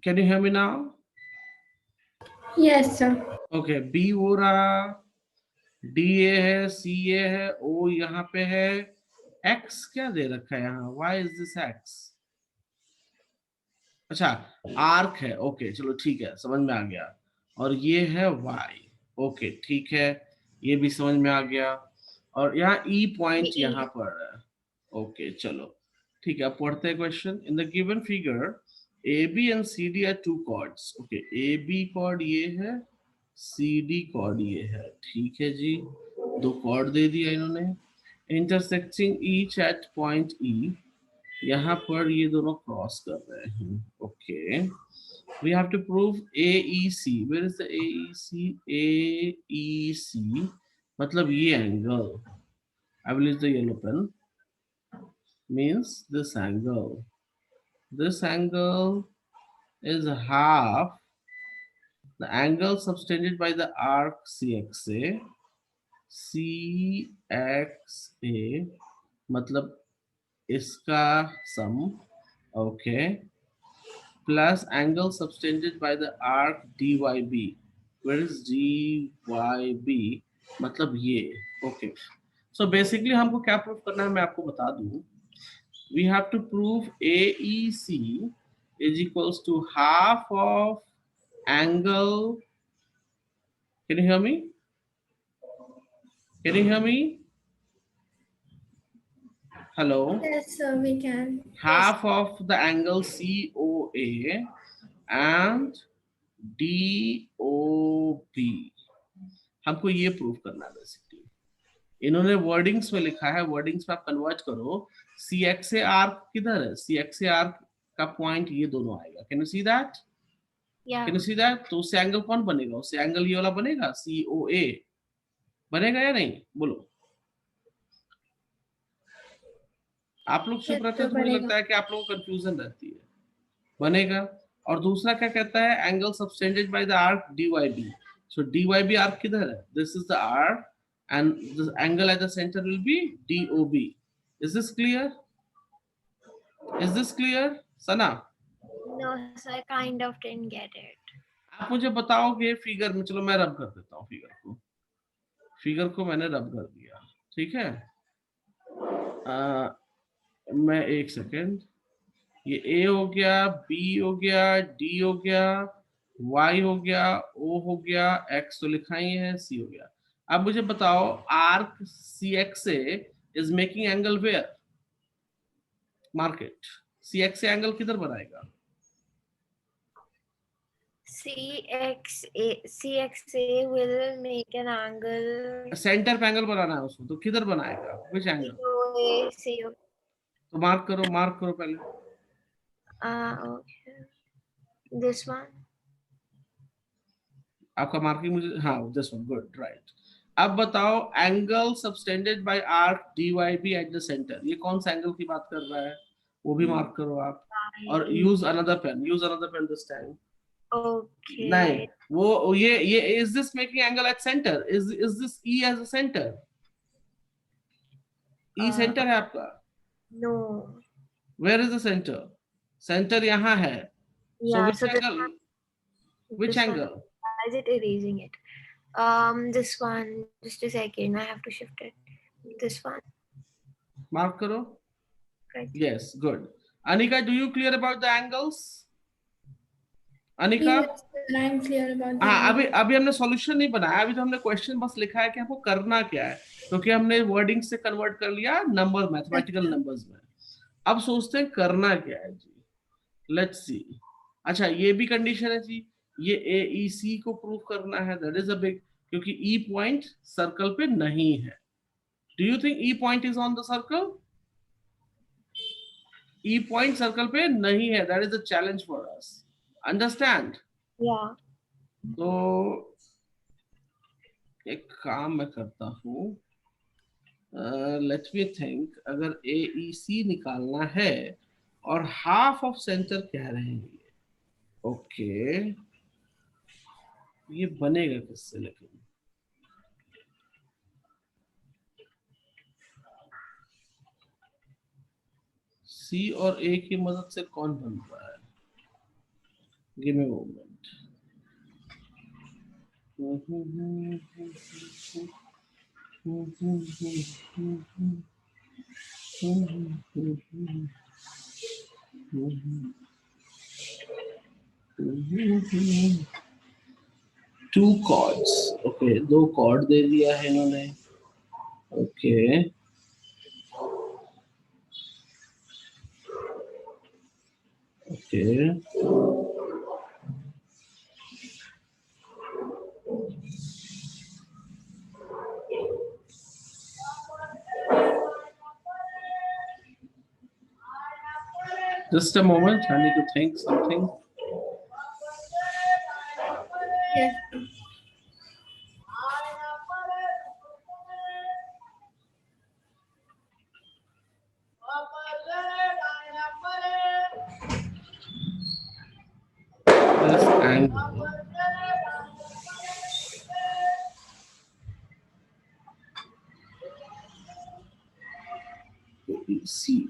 Can you hear me now? Yes, sir. Okay, B हो रहा, D A है, सी ए है, ओ यहाँ पे है, एक्स क्या दे रखा है यहाँ? Why is this x? अच्छा, आर्क है, ओके चलो ठीक है, समझ में आ गया। और ये है वाई, ओके ठीक है, ये भी समझ में आ गया। और यहाँ ई पॉइंट यहाँ पर है, ओके चलो ठीक है। अब पढ़ते हैं question. In the given figure A B and C D are two chords. Okay, A B chord ये है, सी डी कॉर्ड ये है, ठीक है जी, दो कॉर्ड दे दिया इन्होंने। Intersecting each at point E, यहाँ पर ये दोनों क्रॉस कर रहे हैं, okay. We have to prove A E C. Where is the A E C? A E C मतलब ये angle, I will use the yellow pen, means this angle. This angle is half the angle subtended by the arc CXA. CXA मतलब इसका सम, okay, plus angle subtended by the arc DYB. Where is DYB? मतलब ये, okay. So basically हमको क्या prove करना है मैं आपको बता दूं। We have to prove AEC is equals to half of angle. Can you hear me? Can you hear me? Hello? Yes, sir, we can. Half of the angle COA and DOB। हमको ये prove करना है basically. इन्होंने wordings में लिखा है, wordings में आप कन्वर्ट करो। सी एक्स ए आर्क किधर है? सी एक्स ए आर्क का पॉइंट ये दोनों आएगा। Can you see that? Can you see that? तो उससे एंगल कौन बनेगा? उससे एंगल ये वाला बनेगा, सी ओ ए बनेगा या नहीं? बोलो। आप लोग चुप रहते हैं तो मुझे लगता है कि आप लोगों को कंफ्यूजन रहती है। बनेगा। और दूसरा क्या कहता है? Angle subtended by the arc DYB. So DYB arc किधर है? This is the arc and the angle at the center will be DOB. Is this clear? Is this clear, Sana? No, sir, I kind of didn't get it. आप मुझे बताओगे figure में? चलो मैं रब कर देता हूँ फिगर को। फिगर को मैंने रब कर दिया, ठीक है। मैं एक सेकेंड, ये ए हो गया, बी हो गया, डी हो गया, वाई हो गया, ओ हो गया, एक्स तो लिखा ही है, सी हो गया। अब मुझे बताओ arc C X is making angle where? Market C X angle किधर बनाएगा? CXA will make an angle. Centre पे एंगल बनाना है उसको, तो किधर बनाएगा? Which angle? तो मार्क करो पहले। Okay. This one. आपका मार्किंग मुझे, हाँ दिस वन, गुड, राइट। अब बताओ angle subtended by arc DYB at the centre, ये कौन सा एंगल की बात कर रहा है? वो भी मार्क करो आप। और use another pen this time. Okay. नहीं, वो ये is this making angle at centre? Is this E as a centre? E centre है आपका? No. Where is the centre? Centre यहाँ है। Yeah. So which angle? Why is it erasing it? This one. Just a second. I have to shift it. This one. Mark करो। Right. Yes, good. Anika, do you clear about the angles? Anika? Yes, sir, I'm clear about that. हाँ, अभी हमने solution नहीं बनाया, अभी तो हमने question बस लिखा है कि हमको करना क्या है, क्योंकि हमने वर्डिंग से कन्वर्ट कर लिया नंबर, मैथमेटिकल नंबर्स में। अब सोचते हैं करना क्या है जी। Let's see. अच्छा, ये भी कंडीशन है जी, ये ए ई सी को प्रूव करना है, दैट इज अ बिग, क्योंकि ई पॉइंट सर्कल पे नहीं है। Do you think E point is on the circle? E point circle पे नहीं है, that is a challenge for us, understand? Yeah. तो एक काम मैं करता हूँ, लेट मी थिंक, अगर ए ई सी निकालना है और हाफ ऑफ सेंटर कह रहे हैं ये, ओके, ये बनेगा किससे? लेकिन सी और ए की मदद से कौन बन रहा है? Give me a moment. Two chords. Okay, दो chord दे दिया है इन्होंने. Okay. Okay. Just a moment. I need to think something. Yes. This angle. See.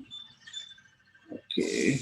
Okay.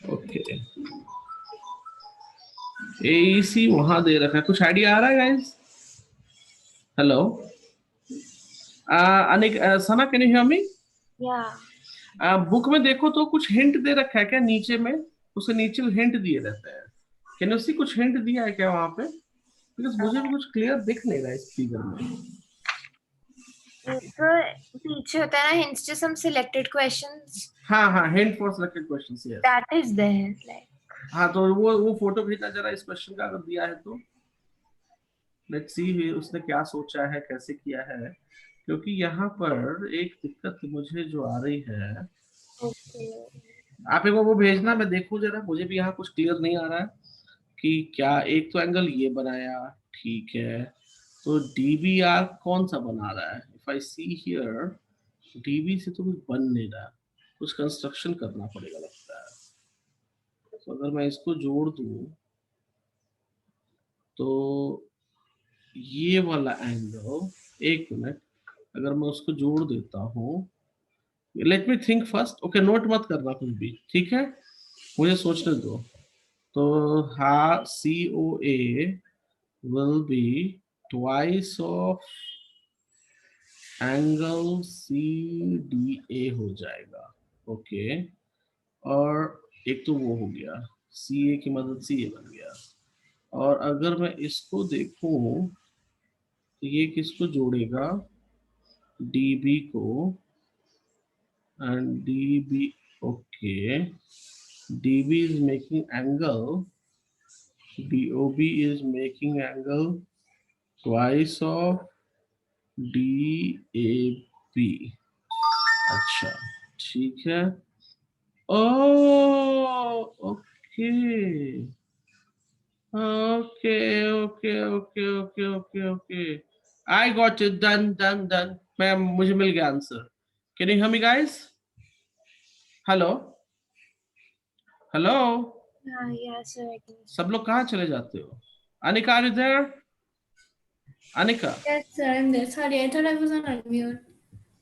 Okay. AEC वहां दे रखा है. कुछ आइडिया आ रहा है guys? Hello. Anik, Sana, can you hear me? Yeah. Book में देखो तो कुछ हिंट दे रखा है क्या नीचे में? उसे नीचे हिंट दिए रहते हैं. कैन यू सी कुछ हिंट दिया है क्या वहां पे? बिकॉज मुझे भी कुछ क्लियर दिख नहीं रहा है इस फिगर में. तो पीछे होता है ना hints to some selected questions. हाँ हाँ, hint for selected questions. Yes. That is there. Like. हाँ, तो वो फोटो भेजना जरा इस क्वेश्चन का, अगर दिया है तो. लेट्स सी उसने क्या सोचा है, कैसे किया है. क्योंकि यहाँ पर एक दिक्कत मुझे जो आ रही है. Okay. आप एक बार वो भेजना, मैं देखूं जरा. मुझे भी यहाँ कुछ क्लियर नहीं आ रहा है कि क्या. एक तो एंगल ये बनाया, ठीक है. तो डीबीआर कौन सा बना रहा है? If I see here, dB से तो कुछ बन नहीं रहा. कुछ कंस्ट्रक्शन करना पड़ेगा लगता है. तो अगर मैं इसको जोड़ दूं तो ये वाला एंगल, एक मिनट, अगर मैं उसको जोड़ देता हूँ. Let me think first. Okay, note मत करना कुछ भी, ठीक है. मुझे सोचने दो. तो हाँ, सी ओ ए will be twice of angle CDA हो जाएगा. ओके. और एक तो वो हो गया, CA की मदद से ये बन गया. और अगर मैं इसको देखूं तो ये किसको जोड़ेगा? DB को. And DB. Okay. DB is making angle, DOB is making angle twice of DAB. अच्छा, ठीक है. ओ, okay. Okay, okay, okay, okay, okay, okay. I got it. Done, done, done. मैं मुझे मिल गया answer. Can you hear me, guys? Hello, hello. Yeah, sir. I can. सब लोग कहाँ चले जाते हो? Anika, are you there? Anika, Yes, sir, I'm there. Sorry, I thought I was on unmute.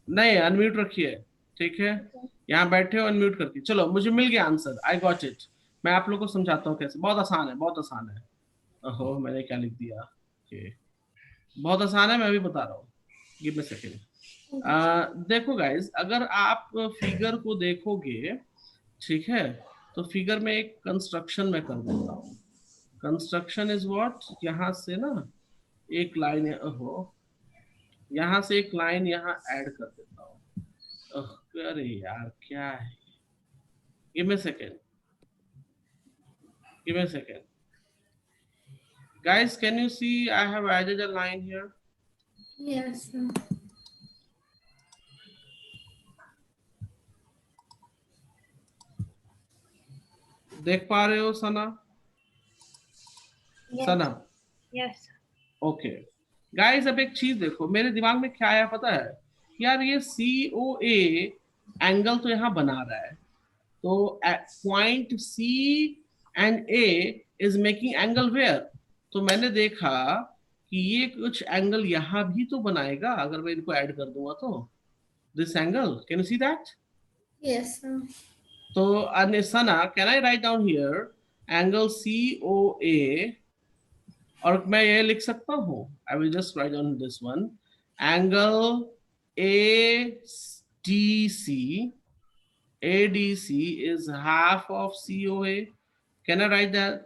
नहीं अनम्यूट रखिए. ठीक है, Okay. यहाँ बैठे हो अनम्यूट करके. चलो मुझे मिल गया आंसर. I got it. मैं आप लोगों को समझाता हूँ कैसे. बहुत आसान है, बहुत आसान है. ओहो, मैंने क्या लिख दिया? Okay. बहुत आसान है, मैं भी बता रहा हूँ. Give me second. देखो गाइस, अगर आप फिगर को देखोगे, ठीक है, तो फिगर में एक कंस्ट्रक्शन में कर देता हूँ. कंस्ट्रक्शन इज व्हाट, यहाँ से ना एक लाइन, ओहो, यहाँ से एक लाइन यहाँ ऐड कर देता हूँ. अरे यार क्या है, give me second, give me second. Guys, can you see I have added a line here? Yes, sir. देख पा रहे हो सना? Yes. सना, Yes. ओके. गाइस अब एक चीज देखो, मेरे दिमाग में क्या आया पता है? यार ये COA एंगल तो यहाँ बना रहा है, तो point C and A is making angle where. तो मैंने देखा कि ये कुछ एंगल यहाँ भी तो बनाएगा अगर मैं इनको ऐड कर दूंगा तो. This angle, can you see that? Yes, sir. तो Sana, can I write down here angle COA, और मैं ये लिख सकता हूँ, I will just write down this one, angle ADC is half of COA. Can I write that?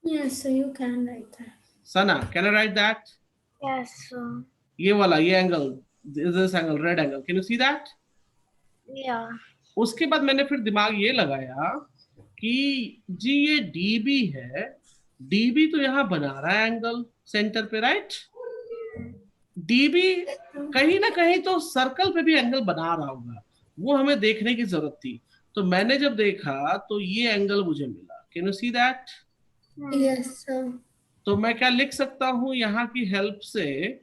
Yes, sir, you can write that. Sana, can I write that? Yes, sir. ये वाला, ये angle, this angle, red angle, can you see that? Yeah. उसके बाद मैंने फिर दिमाग ये लगाया कि जी ये DB है, DB तो यहाँ बना रहा है एंगल सेंटर पे, राइट? DB कहीं ना कहीं तो सर्कल पे भी एंगल बना रहा होगा, वो हमें देखने की जरूरत थी. तो मैंने जब देखा तो ये एंगल मुझे मिला. Can you see that? Yes, sir. तो मैं क्या लिख सकता हूँ यहाँ की हेल्प से,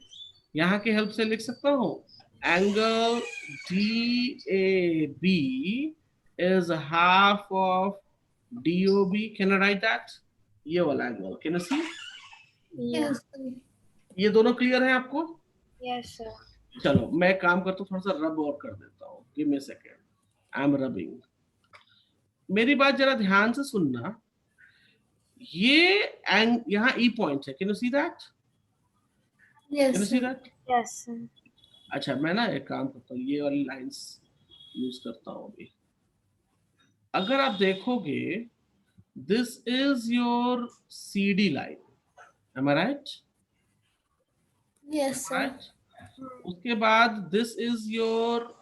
यहाँ की हेल्प से लिख सकता हूँ angle DAB is half of DOB. Can I write that? ये वाला angle, can you see? Yeah. Yes, sir. ये दोनों क्लियर है आपको? Yes, sir. चलो मैं काम करता हूँ, थोड़ा सा रब और कर देता हूँ. Give me second, I am rubbing. मेरी बात जरा ध्यान से सुनना. ये यहाँ E पॉइंट है, can you see that? Can Yes, you see sir. That? Yes, sir. अच्छा, मैं ना एक काम करता हूँ, ये वाली लाइंस यूज करता हूँ अभी. अगर आप देखोगे, this is your CD line, am I right? Yes, sir. उसके बाद दिस इज योर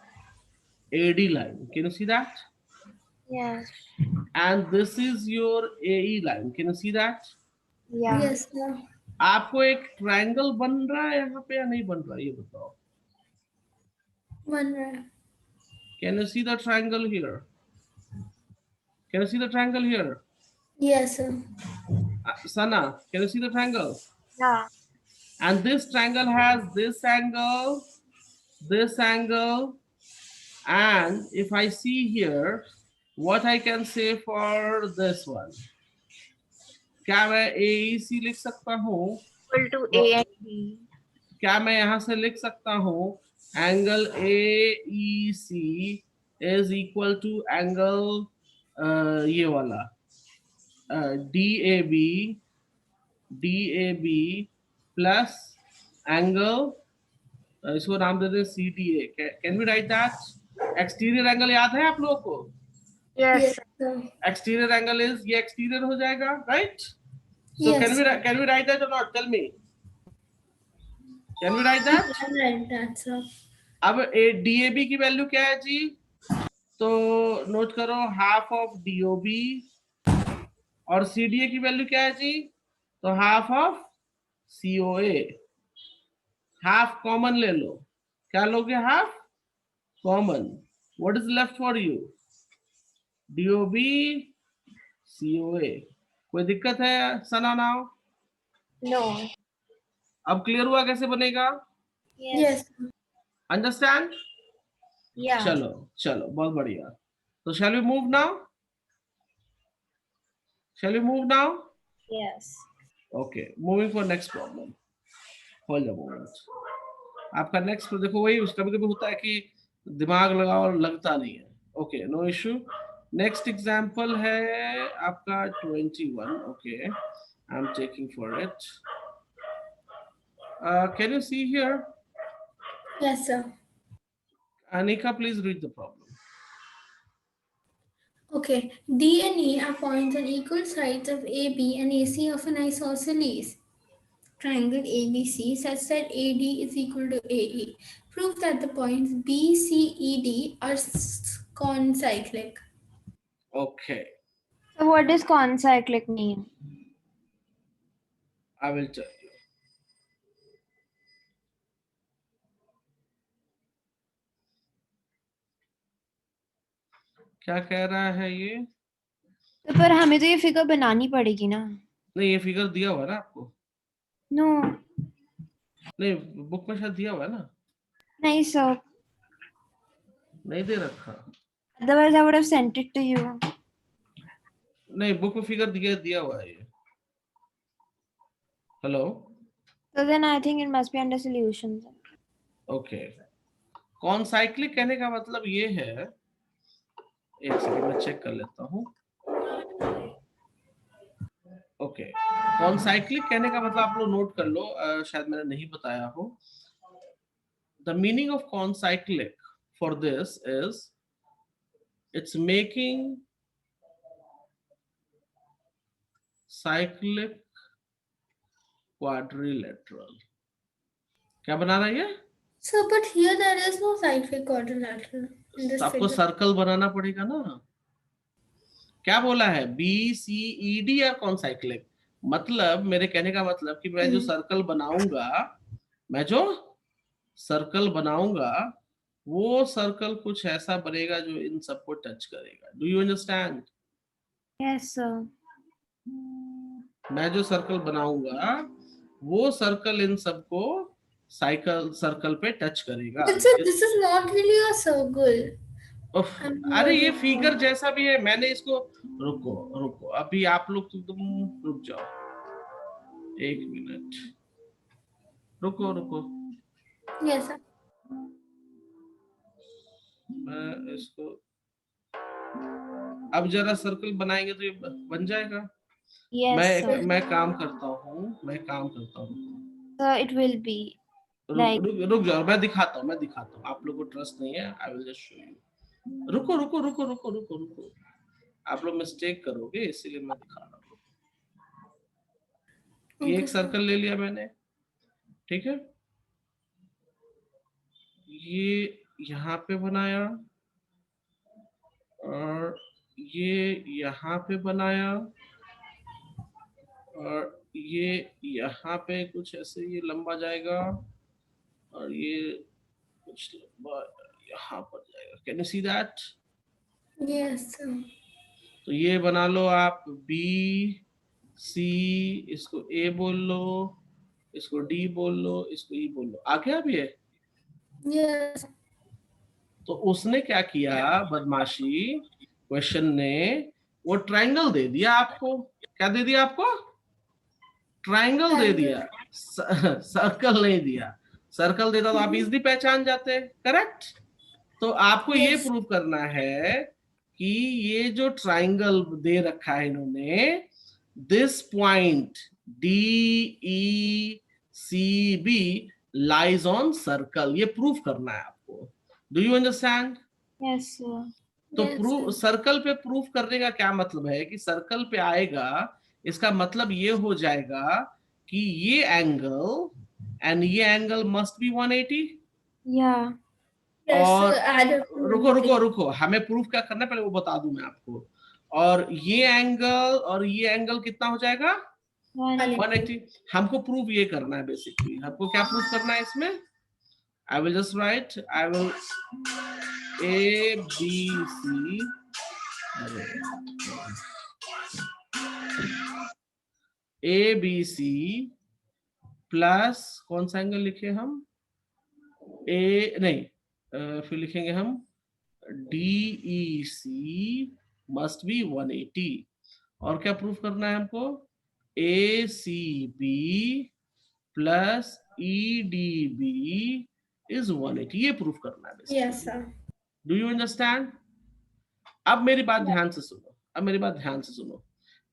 AD line. Can you see that? Yes. And this is your AE line. Can you see that? Yeah. Yes, sir. आपको एक triangle बन रहा है यहाँ पे या नहीं बन रहा है, ये बताओ. One right. Can you see the triangle here? Can you see the triangle here? Yes, sir. Sana, can you see the triangle? Yeah. And this triangle has this angle, and if I see here, what I can say for this one? क्या मैं AEC लिख सकता हूँ? Equal to A and B. क्या मैं यहाँ से लिख सकता हूँ angle AEC is equal to angle ये वाला DAB प्लस एंगल, इसको नाम दे दें CTA. Can we write that? Exterior angle याद है आप लोगों को? Yes. Yes, sir. Exterior angle is, ये एक्सटीरियर हो जाएगा, right? So Yes. can we write that or not? Tell me. Can we write that? You can write that, sir. अब DAB की वैल्यू क्या है जी? तो नोट करो, हाफ ऑफ DOB. और CDA की वैल्यू क्या है जी? तो half of COA. Half common ले लो. क्या लोगे? Half common. What is left for you? DOB, COA. कोई दिक्कत है सना नाउ? No. अब क्लियर हुआ कैसे बनेगा? Yes. Yes, sir. Understand? Yeah. चलो चलो बहुत बढ़िया. तो shall we move now? Shall we move now? Yes. Okay, moving for next problem. Hold a moment. आपका नेक्स्ट देखो वही उसका भी कभी होता है कि दिमाग लगाओ और लगता नहीं है. Okay no issue. Next example है आपका 21. Okay I am taking for it. Can you see here? Yes, sir. Anika, please read the problem. Okay. D and E are points on equal sides of AB and AC of an isosceles triangle ABC such that AD is equal to AE. Prove that the points B, C, E, D are concyclic. Okay, So what does concyclic mean? I will tell you. क्या कह रहा है ये? तो पर हमें तो ये फिगर बनानी पड़ेगी ना. नहीं ये फिगर दिया हुआ है ना आपको? No. नहीं बुक में शायद दिया हुआ है ना? नहीं sir. नहीं दे रखा. Otherwise I would have sent it to you. नहीं बुक में फिगर दिया हुआ है ये. Hello. So then I think it must be under solutions. Okay. Concyclic कहने का मतलब ये है, एक सेकंड में चेक कर लेता हूँ. ओके कॉनसाइक्लिक कहने का मतलब आप लोग नोट कर लो, शायद मैंने नहीं बताया हो. The meaning of concyclic for this is it's making cyclic quadrilateral. क्या बना रहा है ये? So, but here there is no cyclic quadrilateral in this आपको figure. सर्कल बनाना पड़ेगा ना. क्या बोला है? बी सी ई डी या कॉनसाइक्लिक. मतलब मेरे कहने का मतलब कि मैं जो सर्कल बनाऊंगा वो सर्कल कुछ ऐसा बनेगा जो इन सबको टच करेगा. Do you understand? Yes sir. मैं जो सर्कल बनाऊंगा वो सर्कल इन सबको सर्कल पे टच करेगा. But sir, this is not really a circle. अरे ये फिगर जैसा भी है, मैंने इसको रुको अभी आप लोग तुम रुक जाओ 1 मिनट. रुको. Yes, sir. मैं इसको अब जरा सर्कल बनाएंगे तो ये बन जाएगा. Yes sir. मैं काम करता हूँ. So it will be like. रुक जाओ मैं दिखाता हूँ. आप लोगों को ट्रस्ट नहीं है. आई विल जस्ट शो यू. रुको. आप लोग मिस्टेक करोगे इसीलिए मैं दिखा रहा हूँ. ये एक सर्कल ले लिया मैंने, ठीक है. ये यहाँ पे बनाया और ये यहाँ पे बनाया और ये यहाँ पे कुछ ऐसे ये लंबा जाएगा और ये कुछ लंबा यहाँ पर जाएगा. Can you see that? Yes, sir. तो ये बना लो आप बी सी, इसको ए बोल लो, इसको डी बोल लो, इसको ई बोल लो. आ गया अब ये? Yes. तो उसने क्या किया बदमाशी, क्वेश्चन ने वो ट्रायंगल दे दिया आपको. क्या दे दिया आपको? ट्रायंगल दे दिया. सर्कल नहीं दिया. सर्कल देता तो आप इजीली पहचान जाते. करेक्ट. तो आपको ये प्रूव करना है कि ये जो ट्रायंगल दे रखा है इन्होंने, this point D E C B lies on circle. ये प्रूफ करना है आपको. Do you understand? Yes sir. तो Yes, प्रूफ sir. सर्कल पे प्रूफ करने का क्या मतलब है कि सर्कल पे आएगा, इसका मतलब ये हो जाएगा कि ये एंगल एंड ये angle must B 180. Yeah. Yes, और sir. Add up. रुको हमें प्रूफ क्या करना है पहले वो बता दूं मैं आपको. और ये एंगल कितना हो जाएगा? 180. हमको प्रूफ ये करना है. बेसिकली हमको क्या प्रूफ करना है इसमें? I will just write, I will A, B, C. ABC plus कौन सा एंगल लिखे हम, ए नहीं, फिर लिखेंगे हम DEC मस्ट बी 180। और क्या प्रूफ करना है हमको, ACB प्लस EDB इज 180, ये प्रूफ करना है। Yes, sir. Do you understand? अब मेरी बात ध्यान से सुनो, अब मेरी बात ध्यान से सुनो।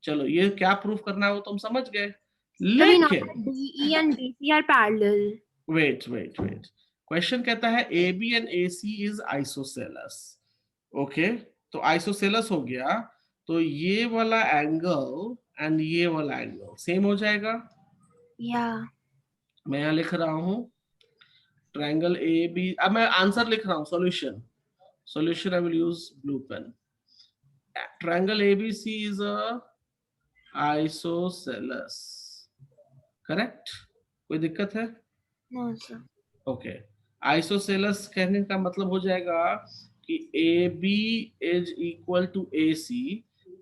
चलो ये क्या प्रूफ करना है वो तुम समझ गए, So we know लेकिन that DE and BC are parallel. Wait wait wait, question कहता है AB and AC is isosceles. Okay, तो आइसोसेलस हो गया, तो ये वाला एंगल एंड ये वाला एंगल सेम हो जाएगा। Yeah. मैं यहाँ लिख रहा हूँ ट्रायंगल AB, अब मैं आंसर लिख रहा हूँ, solution I will use blue pen. Triangle ABC is a isosceles, correct? कोई दिक्कत है? No, sir. ओके, आइसोसेलस कहने का मतलब हो जाएगा कि AB is equal to AC,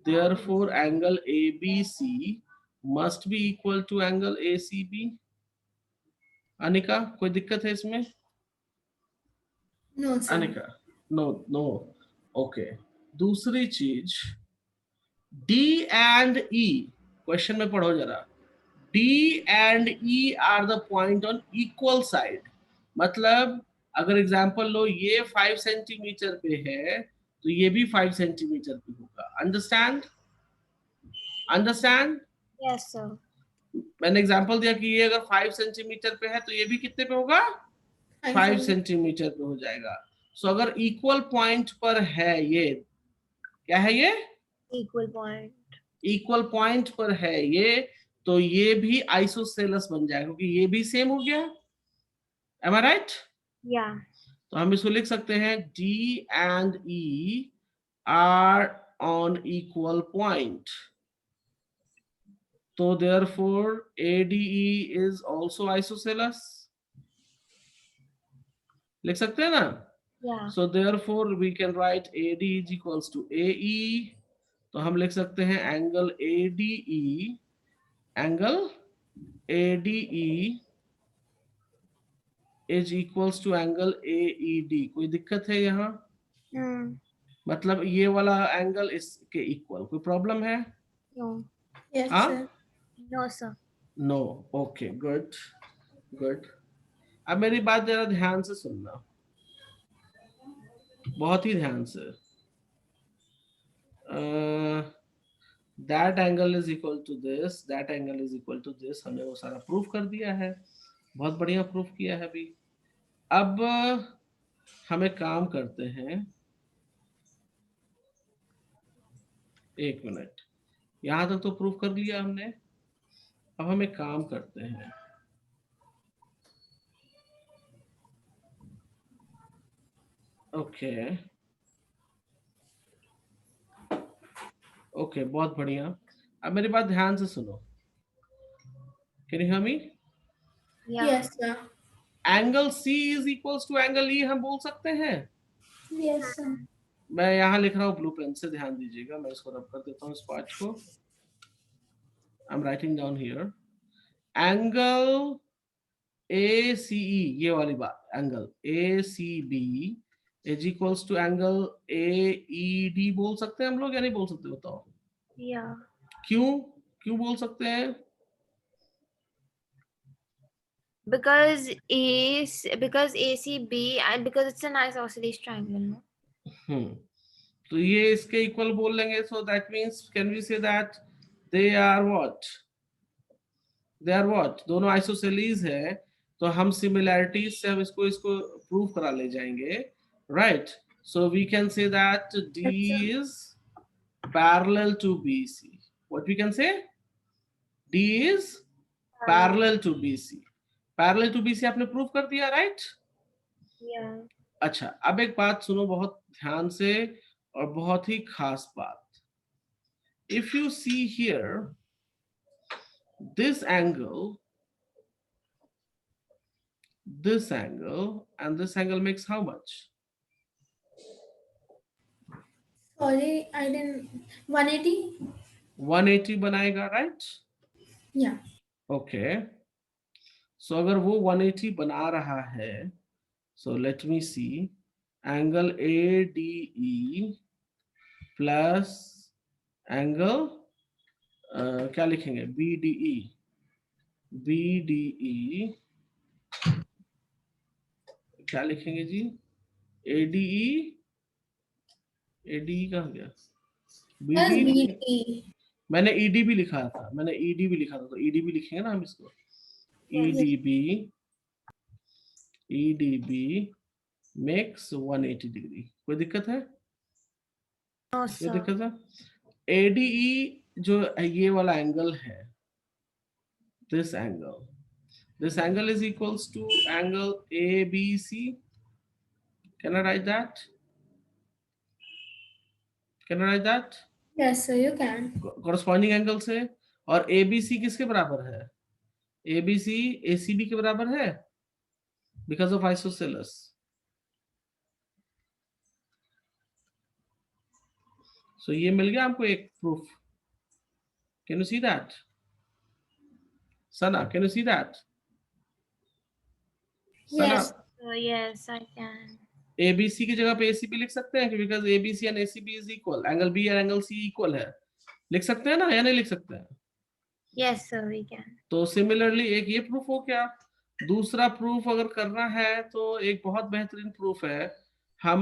therefore angle ABC must be equal to angle ACB। Anika कोई दिक्कत है इसमें? No, sir. Anika no no. Okay, दूसरी चीज D एंड E, क्वेश्चन में पढ़ो जरा, D and E are the point on equal side. मतलब अगर एग्जांपल लो ये 5 सेंटीमीटर पे है तो ये भी 5 सेंटीमीटर पे होगा। अंडरस्टैंड? अंडरस्टैंड? Yes, sir. मैंने एग्जांपल दिया कि ये अगर 5 सेंटीमीटर पे है तो ये भी कितने पे होगा, 5 सेंटीमीटर पे हो जाएगा। सो अगर इक्वल पॉइंट पर है, ये क्या है, ये Equal point. इक्वल पॉइंट पर है ये, तो ये भी आइसोसेलस बन जाएगा क्योंकि ये भी सेम हो गया। Am I right? Yeah. तो हम इसको लिख सकते हैं D and E are on equal point, तो therefore ADE is also isosceles. लिख सकते हैं ना? Yeah. So therefore we can write AD is equals to AE, तो हम लिख सकते हैं angle ADE, angle ADE is equals to angle AED। कोई दिक्कत है यहाँ? Hmm. मतलब ये वाला एंगल इसके इक्वल, कोई प्रॉब्लम है? No. Yes, हाँ? sir. No, sir. No, okay, good good. अब मेरी बात जरा ध्यान से सुनना, बहुत ही ध्यान से। That angle is equal to this, that angle is equal to this, हमने वो सारा प्रूफ कर दिया है, बहुत बढ़िया प्रूफ किया है अभी। अब हम एक काम करते हैं, एक मिनट, यहां तक तो प्रूफ कर लिया हमने। अब हम एक काम करते हैं, ओके ओके, बहुत बढ़िया। अब मेरी बात ध्यान से सुनो, can you hear me? Yeah. Yes, sir. Angle C is equals to angle E हम बोल सकते हैं। Yes, sir. मैं यहाँ लिख रहा हूँ ब्लू पेन से, ध्यान दीजिएगा, मैं इसको रब कर देता हूँ इस पार्ट को। I am writing down here angle ACE, ये वाली बात, angle ACB is equals to angle AED बोल सकते हैं हम लोग या नहीं बोल सकते, बताओ? Yeah. क्यों क्यों बोल सकते हैं? Because ACB and because it's an isosceles triangle, no? तो ये इसके इक्वल बोल लेंगे, so that means can we say that they are what, they are what, दोनों आइसोसेलीज है, तो हम सिमिलैरिटीज से हम इसको इसको प्रूव करा ले जाएंगे, right? So we can say that D is parallel to BC. What we can say? D is parallel to BC. Parallel to BC आपने प्रूव कर दिया, राइट? Yeah. अच्छा, अब एक बात सुनो बहुत ध्यान से, और बहुत ही खास बात। If you see here, this angle and this angle makes how much? Sorry, I didn't. 180? 180 बनाएगा, राइट? Yeah. ओके, सो अगर वो 180 बना रहा है, सो लेट मी सी, एंगल ADE प्लस एंगल क्या लिखेंगे, BDE क्या लिखेंगे जी, ADE कहाँ गया, Plus BD, BD. मैंने ED भी लिखा था, तो ED भी लिखेंगे ना हम इसको, EDB makes 180 डिग्री। कोई दिक्कत है? No, कोई sir. दिक्कत है? ADE जो ये वाला एंगल है, this angle is equals to angle ABC. Can I write that? Can I write that? Yes, sir, you can. Corresponding angle से, और ABC किसके बराबर है? ABC ACB के बराबर है, because of isosceles. So ये मिल गया हमको एक proof. Can you see that? Sana, can you see that? Sana, Yes, sir, yes, I can. ABC की जगह पे ACB लिख सकते हैं, because ABC and ACB is equal. Angle B और angle C equal है, लिख सकते हैं ना, या नहीं लिख सकते हैं? Yes, sir, we can. तो सिमिलरली एक ये प्रूफ हो गया। दूसरा प्रूफ अगर करना है तो एक बहुत बेहतरीन प्रूफ है, हम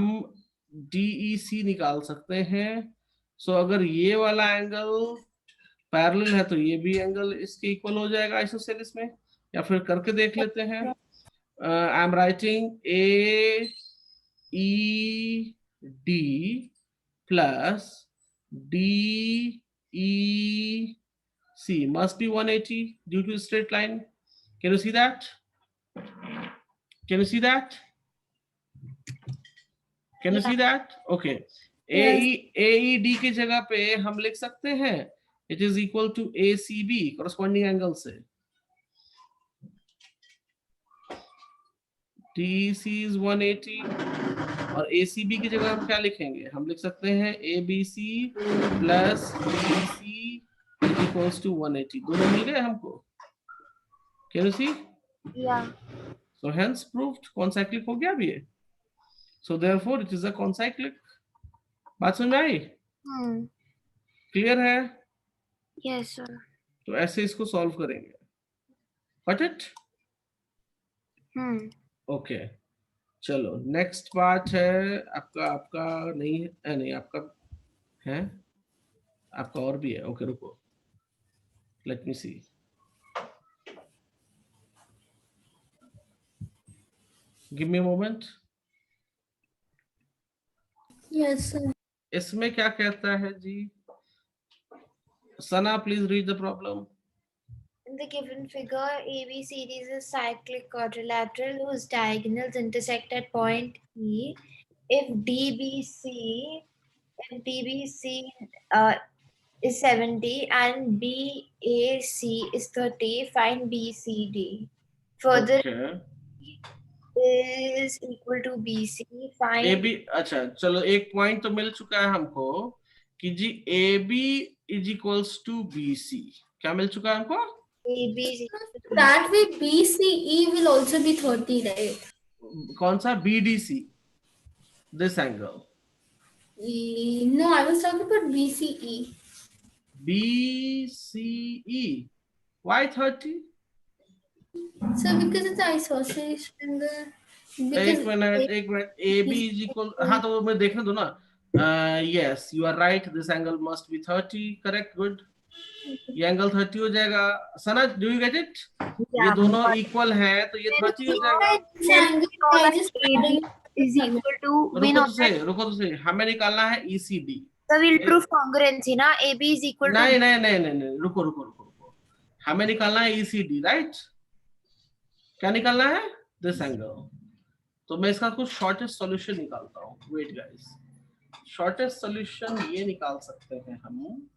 DEC निकाल सकते हैं। सो अगर ये वाला एंगल पैरेलल है तो ये भी एंगल इसके इक्वल हो जाएगा आइसोसेलेस में, या फिर करके देख लेते हैं। आई am writing AED plus DEC must be 180 due to straight line. Can you see that? Can you see that? Can you see that? Okay. Yes. AED की जगह पे हम लिख सकते हैं it is equal to ACB corresponding angle से। DEC is 180 और ACB की जगह हम क्या लिखेंगे, हम लिख सकते हैं ABC plus DEC equals to 180। दोनों मिल गए हमको। Can you see? Yeah. So hence proved concyclic हो गया अभी ये। So therefore it is a concyclic। बात समझ में आई? क्लियर है? Yes, sir. तो ऐसे इसको सॉल्व करेंगे। Got it? ओके, चलो नेक्स्ट पार्ट है आपका नहीं है, नहीं आपका है, आपका और भी है। ओके रुको, let me see. Give me moment. Yes, sir. इसमें क्या कहता है जी? Sana please read the problem. In the given figure, ABCD is a cyclic quadrilateral whose diagonals intersect at point E. If DBC is 70 and BAC is 30, find BCD. Further, Okay. is equal to BC. Find AB, अच्छा चलो एक point तो मिल चुका है हमको कि जी AB is equals to BC। क्या मिल चुका है हमको? AB is equal to That way BCE will also be 30, right? कौन सा? BDC, this angle। No, I was talking about BCE. BCE, why 30? So because it's isosceles angle. एक minute AB is equal, हाँ तो मैं देखने दो ना। Yes you are right, this angle must be 30, correct, good. ये एंगल 30 हो जाएगा। Sana do you get it? ये दोनों इक्वल है तो ये 30 हो जाएगा। is equal to we know that रुको तो सही, हमें निकालना है ECD। so we'll prove congruency ना AB is equal to नहीं नहीं नहीं नहीं, रुको रुको रुको रुको, हमें निकालना है ECD, राइट? क्या निकालना है? This angle. तो मैं इसका कुछ शॉर्टेस्ट सॉल्यूशन निकालता हूँ। वेट गाइस, शॉर्टेस्ट सॉल्यूशन ये निकाल सकते हैं हम।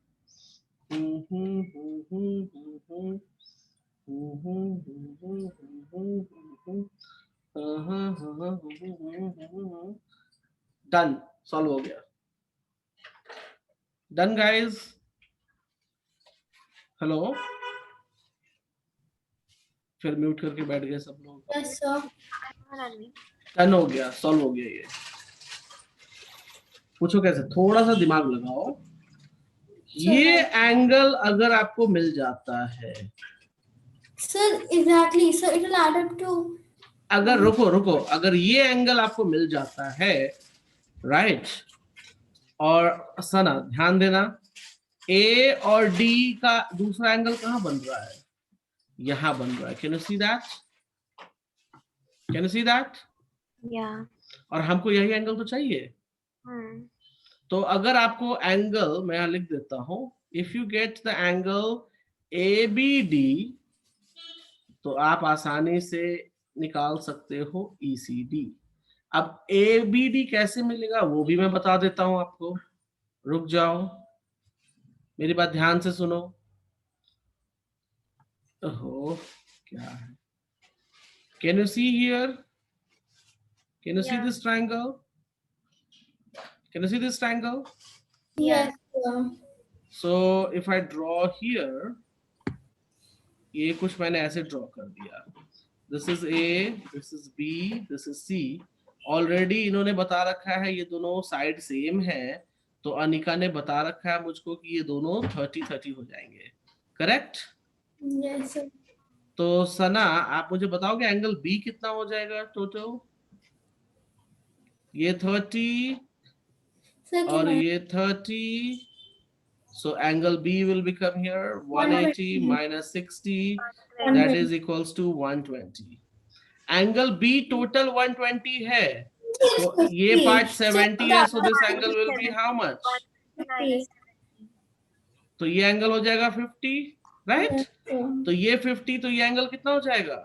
डन, सॉल्व हो गया। डन गाइस, हेलो फिर म्यूट करके बैठ गए सब लोग। Yes, sir. डन हो गया, सॉल्व हो गया ये। पूछो कैसे, थोड़ा सा दिमाग लगाओ। ये एंगल अगर आपको मिल जाता है, Sir, exactly. So it will add up to. अगर रुको रुको, अगर ये एंगल आपको मिल जाता है, राइट, और सना ध्यान देना, ए और डी का दूसरा एंगल कहां बन रहा है? यहां बन रहा है। Can you see that? Can you see that? Yeah. और हमको यही एंगल तो चाहिए। तो अगर आपको एंगल, मैं यहां लिख देता हूं, if you get the angle A B D, तो आप आसानी से निकाल सकते हो ई सी डी। अब ए बी डी कैसे मिलेगा वो भी मैं बता देता हूं आपको। रुक जाओ, मेरी बात ध्यान से सुनो। ओहो, क्या है? Can you see here? Can you see Yeah. This triangle? Can you see this triangle? Yes, sir. So if I draw here, ये कुछ मैंने ऐसे ड्रॉ कर दिया। This is A, this is B, this is C. Already इन्होंने बता रखा है ये दोनों साइड सेम है, तो अनिका ने बता रखा है मुझको कि ये दोनों 30-30 हो जाएंगे। करेक्ट? Yes, sir. तो सना आप मुझे बताओगे एंगल B कितना हो जाएगा टोटल? ये 30 Sir, और can I? ये 30, so angle B will become here 180 minus 60, that is equals to 120. Angle B total 120 है, तो ये पार्ट 70 है, so this angle will be how much? तो ये एंगल हो जाएगा 50, राइट? Yes, sir. तो ये 50, तो ये एंगल कितना हो जाएगा?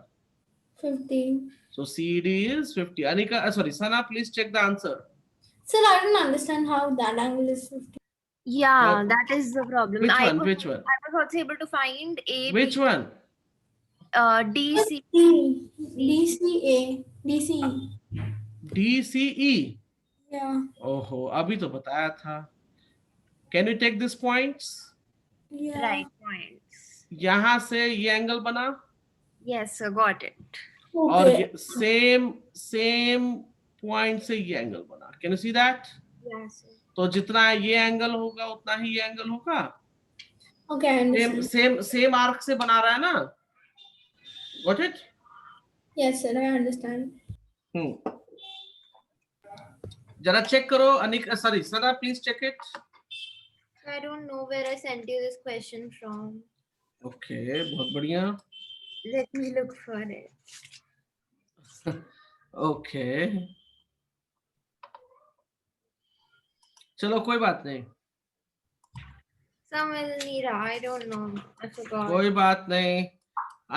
50. So CD is 50. Anika, sorry, Sana, please check the answer. Sir, I don't understand how that angle is 50. Yeah, What? that is the problem. Which I one? was, Which one? I was also able to find A, Which B, one? DC. DCA. DCE. DCE. Yeah. ओहो, अभी तो बताया था। Can you take these points? Yeah. Right points. यहाँ से ये angle बना, Yes, sir, got it. और Okay. ये सेम पॉइंट से ये एंगल बना। Can you see that? Yes, sir. तो जितना ये एंगल होगा उतना ही ये एंगल होगा। Okay, I understand. Same arc से बना रहा है ना? Got it? Yes, sir, I understand. जरा चेक करो Anik, sorry Sana, please check it. I don't know where I sent you this question from. Okay, बहुत बढ़िया। Let me look for it. Okay, चलो कोई बात नहीं, Somewhere in Nira, I don't know. I forgot. कोई बात नहीं।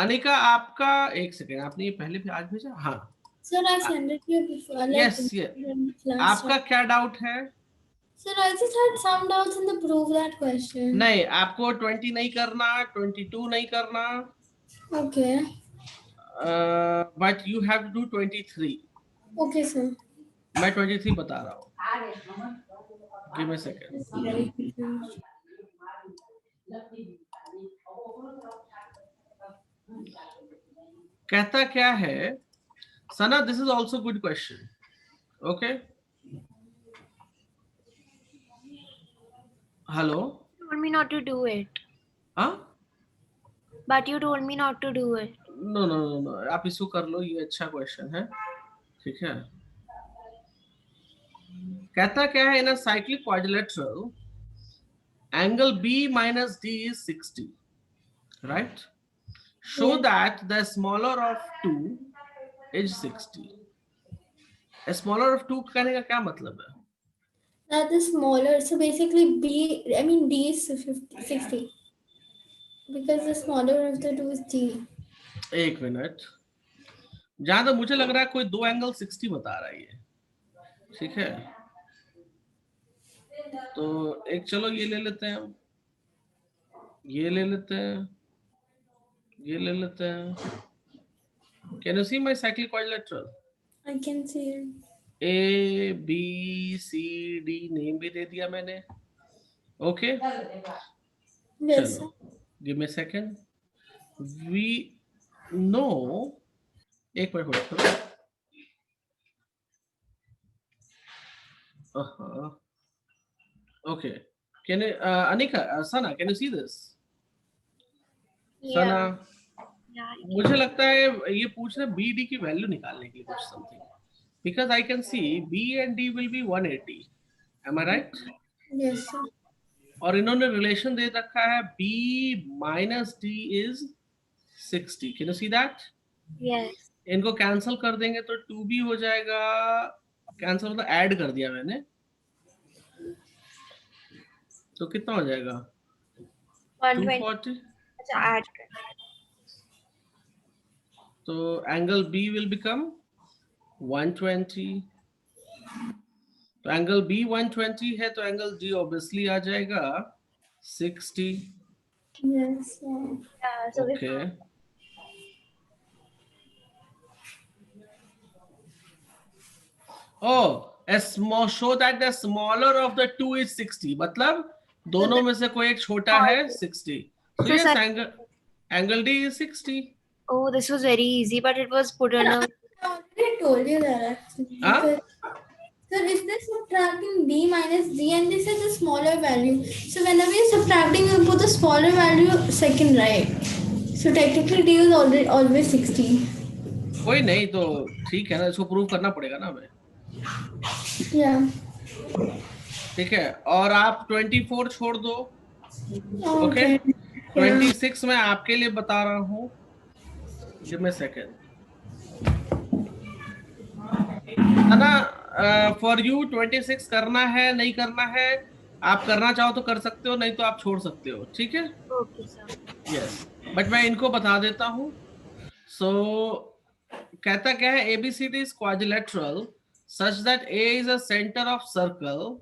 अनिका आपका, एक सेकेंड, आपने ये पहले भी आज भेजा? हाँ, Sir, I sent it to you before. Yes, yes. आपका क्या डाउट है? Sir, I just had some doubts in the prove that question. नहीं, आपको 20 नहीं करना, 22 नहीं करना, Okay. but you have to do 23. Okay, sir. मैं 23 बता रहा हूँ। Give me a second. कहता क्या है? सना, this is also good question. Okay. Hello. You told me not to do it. हाँ? But you told me not to do it. No. आप इसको कर लो, ये अच्छा क्वेश्चन है, ठीक है। कहता क्या है? In a cyclic quadrilateral, angle B minus D is 60, right? Show that the smaller of two is 60. A smaller of two कहने का क्या मतलब है? That is smaller. So basically, D is 60. Because the smaller of the two is D. एक minute, जहां तक मुझे लग रहा है कोई दो एंगल 60 बता रहा है ये, ठीक है। तो एक, चलो ये ले लेते हैं, ये ले लेते हैं, ये ले लेते हैं। Can you see my cyclic quadrilateral? I can see it. A B C D name भी दे दिया मैंने। Okay, Yes, sir. चलो give me second. V no, एक मिनट वेट करो। Okay, can Anika, Sana, can you see this? Sana, Yeah. मुझे लगता है ये पूछ रहे बी डी की वैल्यू निकालने के लिए कुछ something, because I can see B and D will be 180, am I right? Yes, sir. और इन्होंने रिलेशन दे रखा है b minus D is 60, can you see that? Yes. इनको कैंसिल कर देंगे तो 2b हो जाएगा, कैंसिल मतलब ऐड कर दिया मैंने, तो कितना हो जाएगा? 120. 240। अच्छा, add कर. तो एंगल B विल बिकम 120, तो एंगल B 120 है, तो एंगल D ऑब्वियसली आ जाएगा 60। Yes, sir. Yeah, so we okay, oh, show that the smaller of the two is 60, मतलब दोनों में से कोई एक छोटा है 60, so So, yes, sir, angle D is 60. oh, this was very easy, but it was put on a. I already told you that actually. Huh? Because, sir, is this subtracting b minus d and this is a smaller value. So whenever you're subtracting, you put the smaller value second, right? So technically d is always 60. कोई नहीं, तो ठीक है ना, इसको prove करना पड़ेगा ना हमें, Yeah. ठीक है। और आप 24 छोड़ दो, ओके? Okay. 26 मैं आपके लिए बता रहा हूँ, गिव मी सेकंड, है ना? फॉर यू 26 करना है नहीं करना है, आप करना चाहो तो कर सकते हो, नहीं तो आप छोड़ सकते हो, ठीक है? Okay, sir. यस, बट मैं इनको बता देता हूँ। सो कहता क्या है, ABCD is quadrilateral such that A is a center of circle,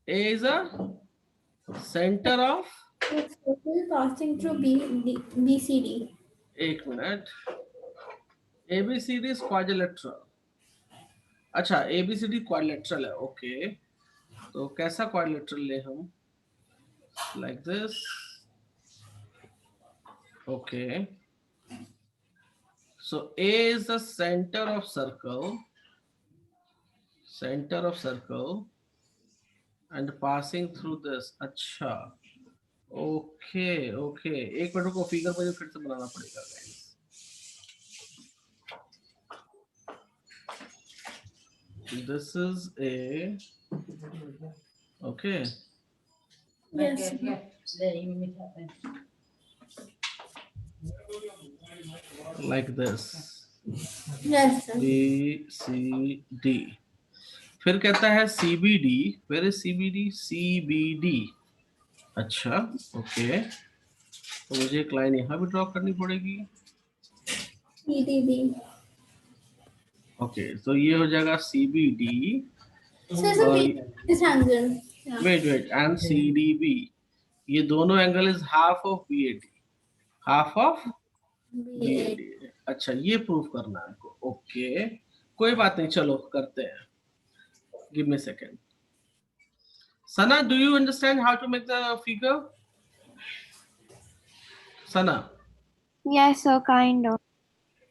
A is a center of, Circle passing through BCD. एक मिनट, ABCD is quadrilateral, अच्छा ABCD क्वाड्रिलेटरल है, ओके, तो कैसा क्वाड्रिलेटरल ले हम, like this, okay, so A is the center of circle and passing through this, अच्छा, okay okay, एक minute को फिगर मुझे फिर से बनाना पड़ेगा guys, this is A, okay, Yes. like this, Yes, sir. B C D, फिर कहता है CBD, where is CBD? CBD, अच्छा, ओके, तो मुझे एक लाइन यहाँ भी ड्रॉ करनी पड़ेगी, CDB. ओके, तो ये हो जाएगा CBD, So it's a और this angle. Yeah. Wait and CDB, ये दोनों angle is half of BAD, half of BAD, अच्छा, ये प्रूफ करना है हमको, ओके, कोई बात नहीं, चलो करते हैं, give me second. Sana, do you understand how to make the figure? Sana, Yes, sir, kind of.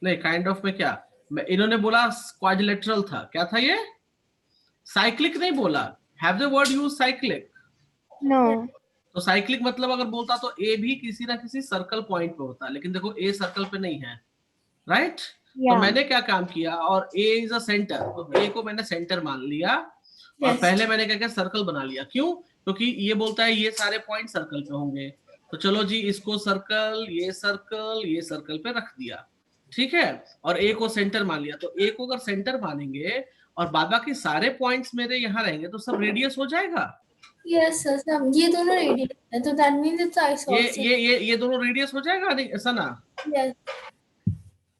नहीं, काइंड ऑफ में क्या, मैं इन्होंने बोला क्वाड्रिलेटरल था, क्या था ये? साइक्लिक नहीं बोला, have the word use cyclic, No. तो साइक्लिक मतलब अगर बोलता तो ए भी किसी ना किसी सर्कल पॉइंट पे होता, लेकिन देखो ए सर्कल पे नहीं है, राइट? तो मैंने क्या काम किया, और ए इज अ सेंटर, तो ए को मैंने सेंटर मान लिया, और पहले मैंने क्या किया, सर्कल बना लिया, क्यों? क्योंकि ये बोलता है ये सारे पॉइंट सर्कल पे होंगे, तो चलो जी, इसको सर्कल, ये सर्कल पे रख दिया, ठीक है, और ए को सेंटर मान लिया, तो ए को अगर सेंटर मानेंगे और बाबा के सारे पॉइंट्स मेरे यहाँ रहेंगे, तो सब रेडियस हो जाएगा। Yes, sir. ये दोनों रेडियस है, तो that means it's isosceles. ये दोनों रेडियस हो जाएगा, नहीं सना? Yes.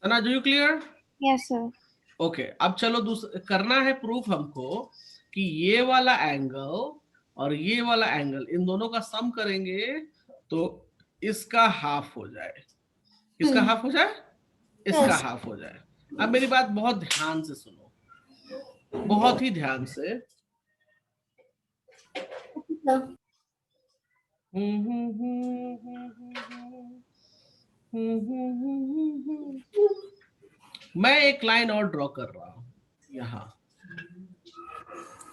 Sana, do you clear? Yes, sir. Okay, अब चलो करना है प्रूफ हमको कि ये वाला एंगल और ये वाला एंगल, इन दोनों का सम करेंगे तो इसका हाफ हो जाए, किसका हाफ हो जाए? इसका हाफ हो जाए। अब मेरी बात बहुत ध्यान से सुनो, बहुत ही ध्यान से, मैं एक लाइन और ड्रॉ कर रहा हूं यहाँ.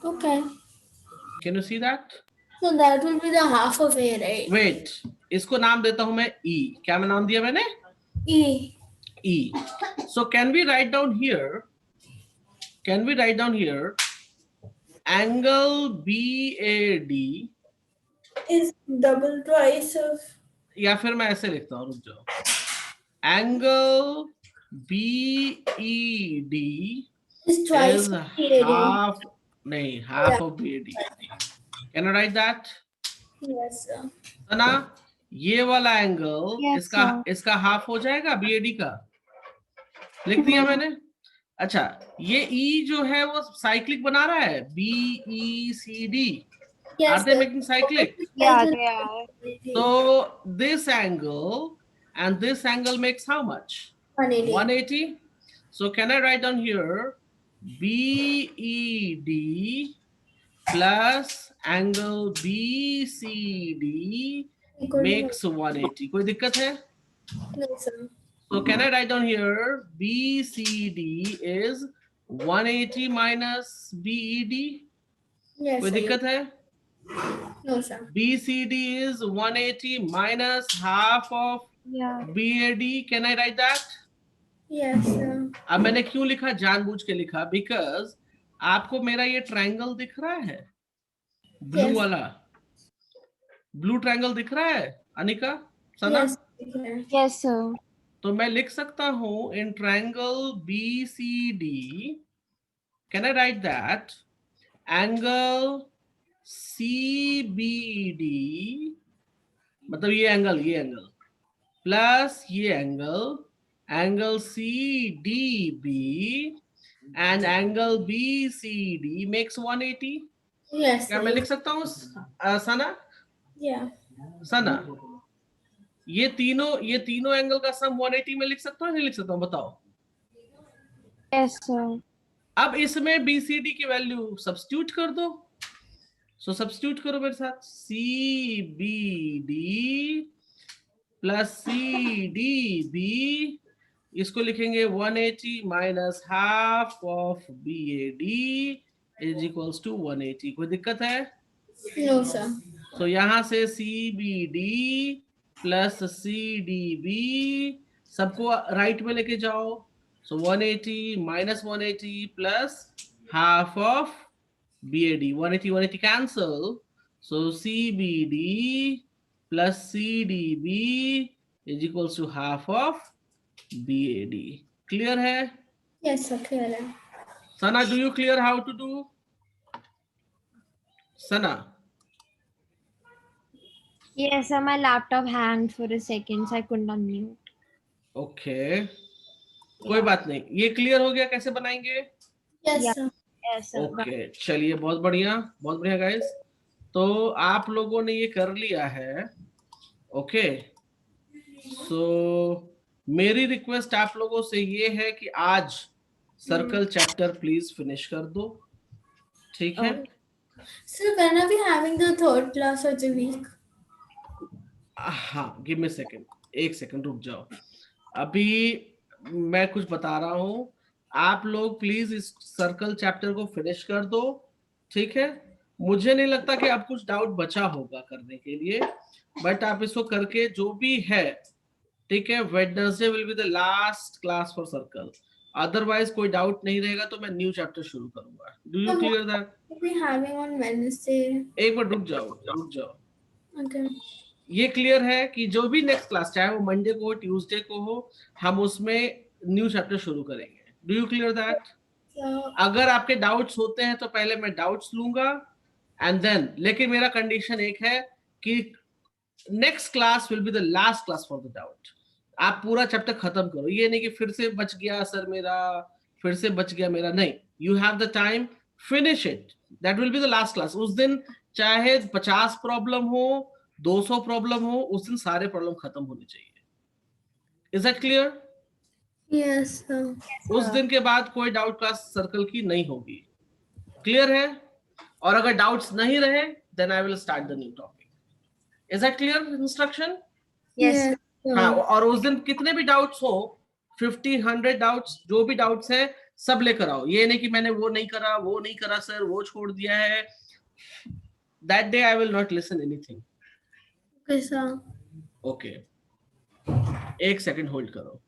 Okay. Can you see that? So that will be the half of A, right? Wait, इसको नाम देता हूं मैं E. क्या मैं नाम दिया मैंने? E. E. So can we write down here? Can we write down here? Angle BAD. Is double twice of. या फिर मैं ऐसे लिखता हूँ, रुक जाओ. Angle BED Is twice is of BAD. half. नहीं, half of BAD. Can I write that? Yes, sir. है ना? ये वाला एंगल Yes, इसका हाफ हो जाएगा BAD का. लिख दिया मैंने. अच्छा, ये E जो है वो साइक्लिक बना रहा है. BECD. Yes, Are they sir. making cyclic? Yeah, they are. So this angle and this angle makes how much? 180. 180. So can I write down here BED plus angle BCD Equal to makes 180. कोई दिक्कत है? No, sir. So can I write down here BCD is 180 minus BED? Yes, कोई sir. दिक्कत है? No, sir. BCD is 180 minus half of Yeah. BAD. Can I write that? Yes, sir. अब मैंने क्यों लिखा, जानबूझ के लिखा, बिकॉज आपको मेरा ये ट्रायंगल दिख रहा है, ब्लू Yes. वाला ब्लू ट्रायंगल दिख रहा है अनिका, सना? Yes. Okay. Yes, sir. तो मैं लिख सकता हूं in triangle BCD, can I right that angle CBD, मतलब ये एंगल प्लस ये angle CDB and angle BCD makes 180. Yes. क्या sir. मैं लिख सकता हूँ सना? Yeah. सना, ये तीनों एंगल का सम 180 में लिख सकता हूँ, नहीं लिख सकता हूँ, बताओ. Yes, sir. अब इसमें BCD की वैल्यू सब्स्टिट्यूट कर दो. सो सब्स्टिट्यूट करो मेरे साथ. CBD प्लस CDB, इसको लिखेंगे 180 minus half of BAD is equals to 180. कोई दिक्कत है? No, sir. तो यहां से CBD प्लस CDB सबको राइट में लेके जाओ. सो 180 minus 180 plus half of BAD. 180 cancel. So CBD plus CDB is equals to half of BAD. Clear है? Yes, sir. Clear. है. Sana, do you clear how to do? Sana? Yes, sir. My laptop hanged for a second, so I couldn't unmute. Okay. कोई बात नहीं. ये clear हो गया कैसे बनाएंगे? Yes, Yeah. sir. Yes, sir. Okay, चलिए, बहुत बढ़िया गाइस. तो आप लोगों ने ये कर लिया है. ओके, सो मेरी रिक्वेस्ट आप लोगों से ये है कि आज सर्कल चैप्टर प्लीज फिनिश कर दो. ठीक है? Sir, when are we having the third class of the week? हाँ, गिव मी सेकंड, एक सेकंड रुक जाओ. अभी मैं कुछ बता रहा हूं. आप लोग प्लीज इस सर्कल चैप्टर को फिनिश कर दो. ठीक है? मुझे नहीं लगता कि अब कुछ डाउट बचा होगा करने के लिए, बट आप इसको करके जो भी है, ठीक है, Wednesday will be the last class for circle. Otherwise कोई डाउट नहीं रहेगा तो मैं न्यू चैप्टर शुरू करूंगा. Do you clear that? We'll be having on Wednesday. एक बार रुक जाओ. Okay. ये क्लियर है कि जो भी नेक्स्ट क्लास, चाहे वो मंडे को हो, ट्यूसडे को हो, हम उसमें न्यू चैप्टर शुरू करेंगे. Do you clear that? So, अगर आपके डाउट्स होते हैं तो पहले मैं डाउट्स लूंगा एंड देन, लेकिन मेरा कंडीशन एक है कि next class will be the last class for the doubt. आप पूरा चैप्टर खत्म करो. ये नहीं कि फिर से बच गया सर मेरा, फिर से बच गया मेरा, नहीं. You have the time, finish it. That will be the last class. उस दिन चाहे 50 प्रॉब्लम हो, 200 प्रॉब्लम हो, उस दिन सारे प्रॉब्लम खत्म होने चाहिए. Is that clear? yes, sir. उस दिन के बाद कोई डाउट क्लास सर्कल की नहीं होगी. क्लियर है? और अगर डाउट्स नहीं रहे then I will start the new topic. Is that clear instruction? Yes. Yes. हाँ, और उस दिन कितने भी डाउट्स हो, 50-100 डाउट्स, जो भी डाउट्स है सब लेकर आओ। ये नहीं कि मैंने वो नहीं करा सर, वो छोड़ दिया है। That day I will not listen anything. Okay, sir. Okay, एक सेकंड होल्ड करो।